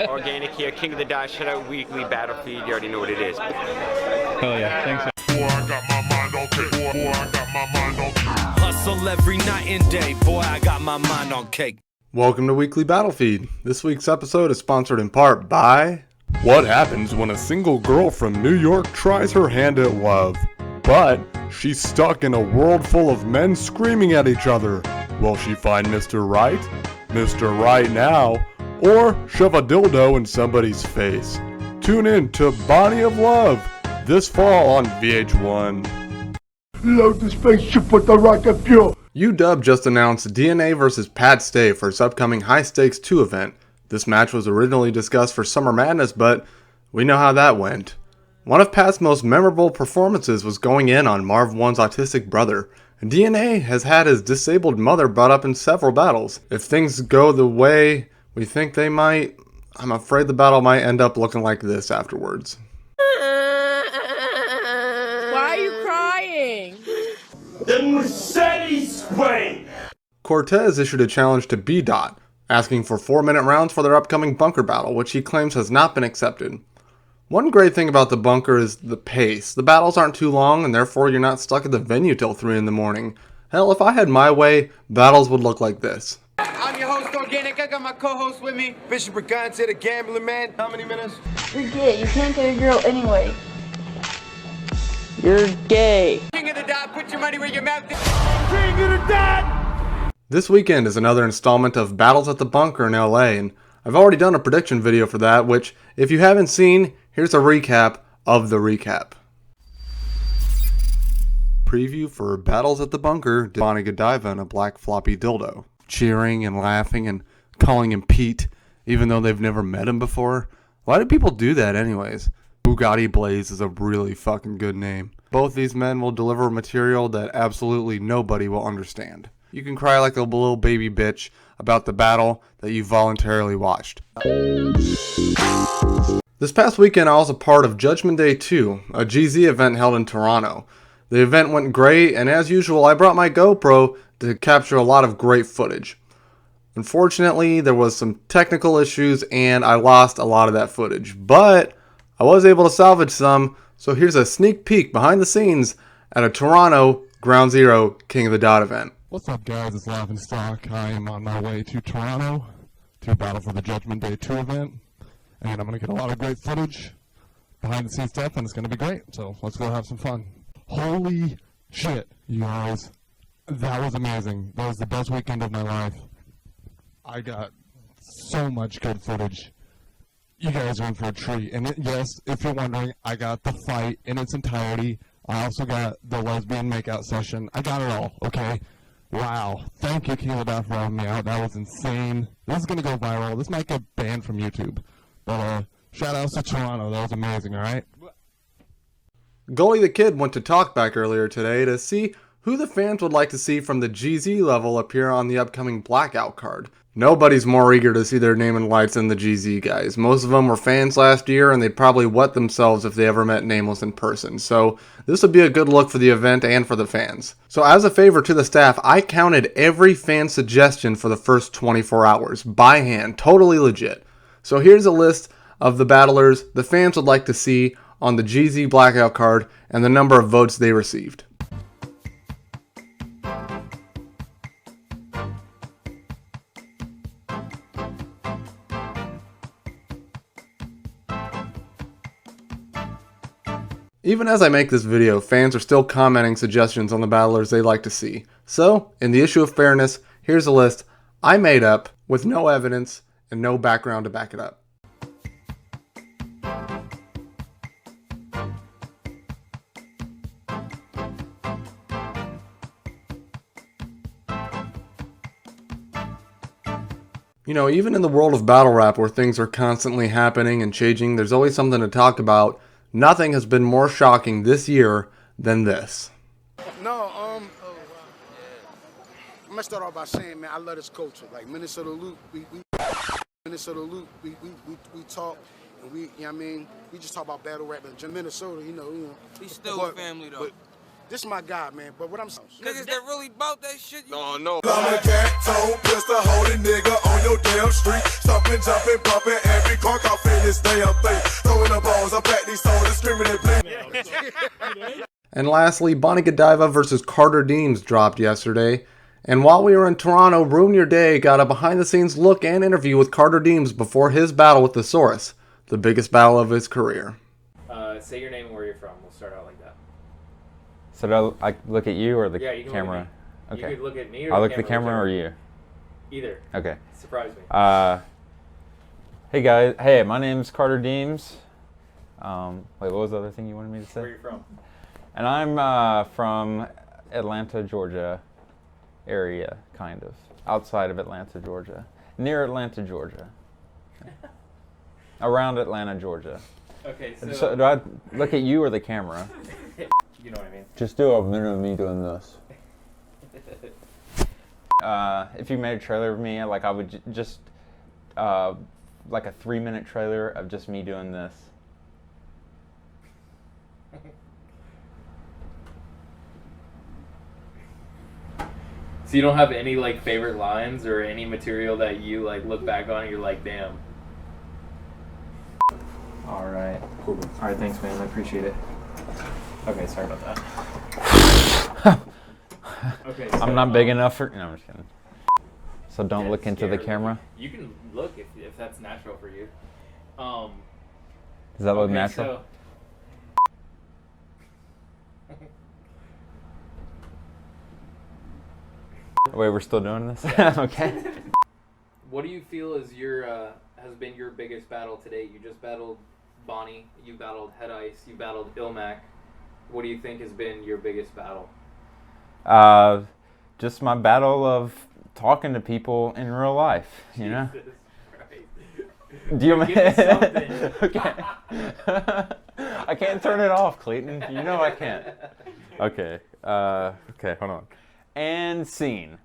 Organic here, King of the Dot, shout out weekly Battlefield, you already know what it is. Oh yeah, thanks. Boy, I got my mind on cake. Boy, I got my mind on cake. Hustle every night and day, boy, I got my mind on cake. Welcome to Weekly Battlefield. This week's episode is sponsored in part by... What happens when a single girl from New York tries her hand at love, but she's stuck in a world full of men screaming at each other? Will she find Mr. Right? Mr. Right now? Or shove a dildo in somebody's face? Tune in to Body of Love this fall on VH1. Load the spaceship with the rocket fuel. UW just announced DNA vs. Pat Stay for its upcoming High Stakes 2 event. This match was originally discussed for Summer Madness, but we know how that went. One of Pat's most memorable performances was going in on Marv 1's autistic brother. DNA has had his disabled mother brought up in several battles. If things go the way we think they might, I'm afraid the battle might end up looking like this afterwards. Why are you crying? The Mercedes way. Cortez issued a challenge to Bdot, asking for 4-minute rounds for their upcoming bunker battle, which he claims has not been accepted. One great thing about the bunker is the pace. The battles aren't too long, and therefore you're not stuck at the venue till 3 in the morning. Hell, if I had my way, battles would look like this. I'm your host, Organic. I got my co-host with me, Bishop Brigante, the gambling man. How many minutes? You're gay. You can't get a girl anyway. You're gay. King of the Dot, put your money where your mouth is. King of the Dot. This weekend is another installment of Battles at the Bunker in LA, and I've already done a prediction video for that, which, if you haven't seen, here's a recap of the recap. Preview for Battles at the Bunker, Bonnie Godiva in a black floppy dildo, cheering and laughing and calling him Pete, even though they've never met him before. Why do people do that anyways? Bugatti Blaze is a really fucking good name. Both these men will deliver material that absolutely nobody will understand. You can cry like a little baby bitch about the battle that you voluntarily watched. This past weekend I was a part of Judgement Day 2, a GZ event held in Toronto. The event went great, and as usual I brought my GoPro to capture a lot of great footage. Unfortunately, there was some technical issues and I lost a lot of that footage, but I was able to salvage some, so here's a sneak peek behind the scenes at a Toronto Ground Zero King of the Dot event. What's up, guys? It's Stalk. I am on my way to Toronto to battle for the Judgment Day 2 event, and I'm going to get a lot of great footage, behind the scenes stuff, and it's going to be great, so let's go have some fun. Holy shit, you guys. That was amazing. That was the best weekend of my life. I got so much good footage. You guys are in for a treat. And yes, if you're wondering, I got the fight in its entirety. I also got the lesbian makeout session. I got it all, okay? Wow. Thank you, King of the Dot, for having me out. That was insane. This is going to go viral. This might get banned from YouTube. But shout outs to Toronto. That was amazing, alright? Goalie the Kid went to Talkback earlier today to see who the fans would like to see from the GZ level appear on the upcoming Blackout card. Nobody's more eager to see their name in lights than the GZ guys. Most of them were fans last year, and they'd probably wet themselves if they ever met Nameless in person. So this would be a good look for the event and for the fans. So as a favor to the staff, I counted every fan suggestion for the first 24 hours, by hand, totally legit. So here's a list of the battlers the fans would like to see on the GZ Blackout card and the number of votes they received. Even as I make this video, fans are still commenting suggestions on the battlers they'd like to see. So, in the issue of fairness, here's a list I made up with no evidence and no background to back it up. You know, even in the world of battle rap where things are constantly happening and changing, there's always something to talk about. Nothing has been more shocking this year than this. No, I'm gonna start off by saying, man, I love this culture. Like Minnesota Loop, we talk, and we, you know what I mean, we just talk about battle rap in Minnesota, you know. We still family though. This is my guy, man. But what I'm saying, Niggas that really bought that shit. No, no. I'm a cat, toe, pistol, holding nigga on your damn street. Stomping, jumping, bumping, every car off in this damn thing. Throwing the balls up at these soldiers, screaming and bleeding. And lastly, Bonnie Godiva versus Carter Deems dropped yesterday. And while we were in Toronto, Ruin Your Day got a behind-the-scenes look and interview with Carter Deems before his battle with Thesaurus, the biggest battle of his career. Say your name and where you're from. We'll start out like that. So do I look at you or the you can camera? Look at me. Okay. You could look at me or I'll look at the camera or you? Either. Okay. Surprise me. Hey guys. Hey, my name's Carter Deems. Wait, what was the other thing you wanted me to say? Where are you from? And I'm from Atlanta, Georgia area, kind of. Outside of Atlanta, Georgia. Near Atlanta, Georgia. Around Atlanta, Georgia. Okay, So do I look at you or the camera? You know what I mean. Just do a minute of me doing this. If you made a trailer of me, like I would just like a 3-minute trailer of just me doing this. So you don't have any like favorite lines or any material that you like look back on and you're like, damn. All right. Cool. All right, thanks, man. I appreciate it. Okay, sorry about that. Okay. So, I'm not big enough for. No, I'm just kidding. So don't look into the scared. camera. You can look if that's natural for you. Does that look natural? Wait, we're still doing this? Okay. What do you feel is your has been your biggest battle to date? You just battled Bonnie, you battled Head Ice, you battled Ilmac. What do you think has been your biggest battle? Just my battle of talking to people in real life, you know? Do you Give me something. Okay. I can't turn it off, Clayton. You know I can't. Okay. Okay, hold on. And scene.